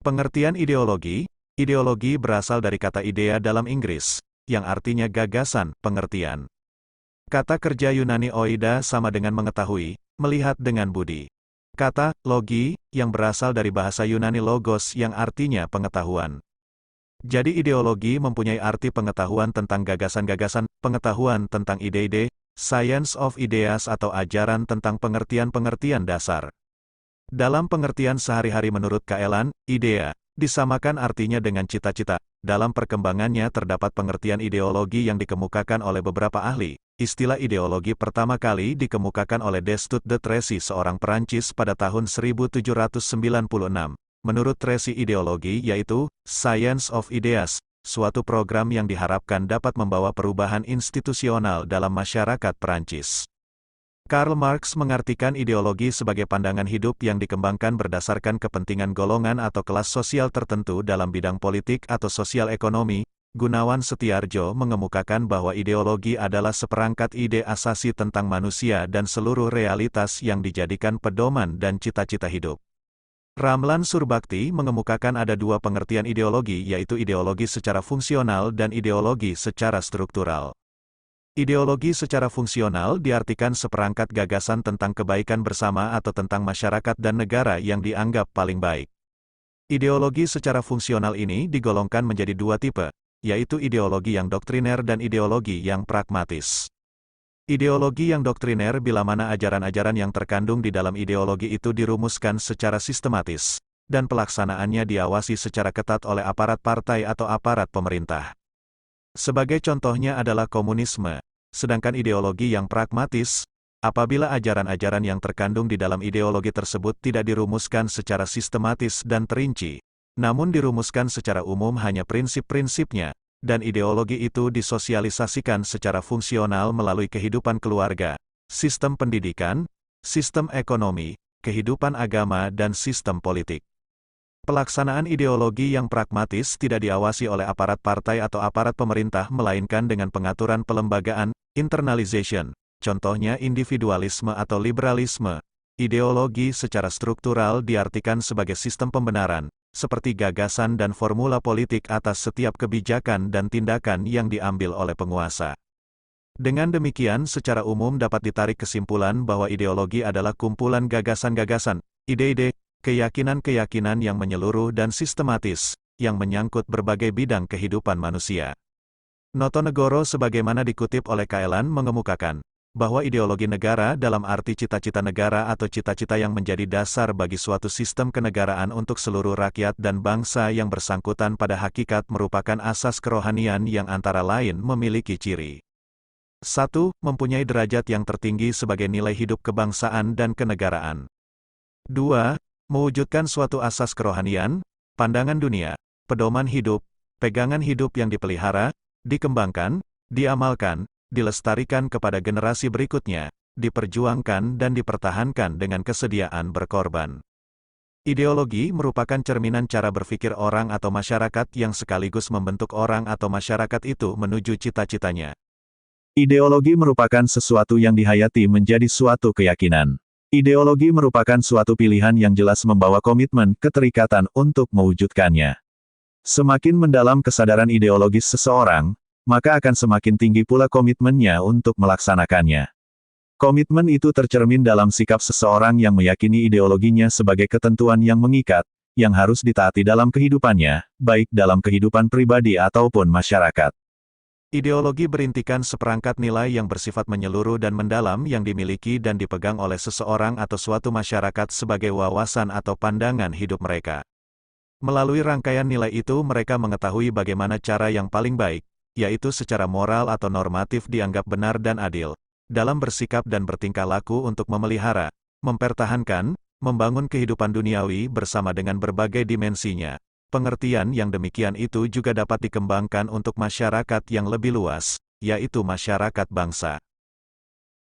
Pengertian ideologi. Ideologi berasal dari kata idea dalam Inggris, yang artinya gagasan, pengertian. Kata kerja Yunani oida sama dengan mengetahui, melihat dengan budi. Kata logi, yang berasal dari bahasa Yunani logos yang artinya pengetahuan. Jadi ideologi mempunyai arti pengetahuan tentang gagasan-gagasan, pengetahuan tentang ide-ide, science of ideas atau ajaran tentang pengertian-pengertian dasar. Dalam pengertian sehari-hari menurut Kaelan, idea disamakan artinya dengan cita-cita. Dalam perkembangannya terdapat pengertian ideologi yang dikemukakan oleh beberapa ahli. Istilah ideologi pertama kali dikemukakan oleh Destutt de Tracy, seorang Perancis pada tahun 1796. Menurut Tracy, ideologi yaitu science of ideas, suatu program yang diharapkan dapat membawa perubahan institusional dalam masyarakat Perancis. Karl Marx mengartikan ideologi sebagai pandangan hidup yang dikembangkan berdasarkan kepentingan golongan atau kelas sosial tertentu dalam bidang politik atau sosial ekonomi. Gunawan Setiarjo mengemukakan bahwa ideologi adalah seperangkat ide asasi tentang manusia dan seluruh realitas yang dijadikan pedoman dan cita-cita hidup. Ramlan Surbakti mengemukakan ada dua pengertian ideologi, yaitu ideologi secara fungsional dan ideologi secara struktural. Ideologi secara fungsional diartikan seperangkat gagasan tentang kebaikan bersama atau tentang masyarakat dan negara yang dianggap paling baik. Ideologi secara fungsional ini digolongkan menjadi dua tipe, yaitu ideologi yang doktriner dan ideologi yang pragmatis. Ideologi yang doktriner bila mana ajaran-ajaran yang terkandung di dalam ideologi itu dirumuskan secara sistematis, dan pelaksanaannya diawasi secara ketat oleh aparat partai atau aparat pemerintah. Sebagai contohnya adalah komunisme. Sedangkan ideologi yang pragmatis, apabila ajaran-ajaran yang terkandung di dalam ideologi tersebut tidak dirumuskan secara sistematis dan terinci, namun dirumuskan secara umum hanya prinsip-prinsipnya, dan ideologi itu disosialisasikan secara fungsional melalui kehidupan keluarga, sistem pendidikan, sistem ekonomi, kehidupan agama dan sistem politik. Pelaksanaan ideologi yang pragmatis tidak diawasi oleh aparat partai atau aparat pemerintah melainkan dengan pengaturan pelembagaan, internalization, contohnya individualisme atau liberalisme. Ideologi secara struktural diartikan sebagai sistem pembenaran, seperti gagasan dan formula politik atas setiap kebijakan dan tindakan yang diambil oleh penguasa. Dengan demikian secara umum dapat ditarik kesimpulan bahwa ideologi adalah kumpulan gagasan-gagasan, ide-ide, keyakinan-keyakinan yang menyeluruh dan sistematis, yang menyangkut berbagai bidang kehidupan manusia. Notonegoro sebagaimana dikutip oleh Kaelan mengemukakan, bahwa ideologi negara dalam arti cita-cita negara atau cita-cita yang menjadi dasar bagi suatu sistem kenegaraan untuk seluruh rakyat dan bangsa yang bersangkutan pada hakikat merupakan asas kerohanian yang antara lain memiliki ciri 1. Mempunyai derajat yang tertinggi sebagai nilai hidup kebangsaan dan kenegaraan. 2. Mewujudkan suatu asas kerohanian, pandangan dunia, pedoman hidup, pegangan hidup yang dipelihara, dikembangkan, diamalkan, dilestarikan kepada generasi berikutnya, diperjuangkan dan dipertahankan dengan kesediaan berkorban. Ideologi merupakan cerminan cara berpikir orang atau masyarakat yang sekaligus membentuk orang atau masyarakat itu menuju cita-citanya. Ideologi merupakan sesuatu yang dihayati menjadi suatu keyakinan. Ideologi merupakan suatu pilihan yang jelas membawa komitmen, keterikatan untuk mewujudkannya. Semakin mendalam kesadaran ideologis seseorang, maka akan semakin tinggi pula komitmennya untuk melaksanakannya. Komitmen itu tercermin dalam sikap seseorang yang meyakini ideologinya sebagai ketentuan yang mengikat, yang harus ditaati dalam kehidupannya, baik dalam kehidupan pribadi ataupun masyarakat. Ideologi berintikan seperangkat nilai yang bersifat menyeluruh dan mendalam yang dimiliki dan dipegang oleh seseorang atau suatu masyarakat sebagai wawasan atau pandangan hidup mereka. Melalui rangkaian nilai itu mereka mengetahui bagaimana cara yang paling baik, yaitu secara moral atau normatif dianggap benar dan adil, dalam bersikap dan bertingkah laku untuk memelihara, mempertahankan, membangun kehidupan duniawi bersama dengan berbagai dimensinya. Pengertian yang demikian itu juga dapat dikembangkan untuk masyarakat yang lebih luas, yaitu masyarakat bangsa.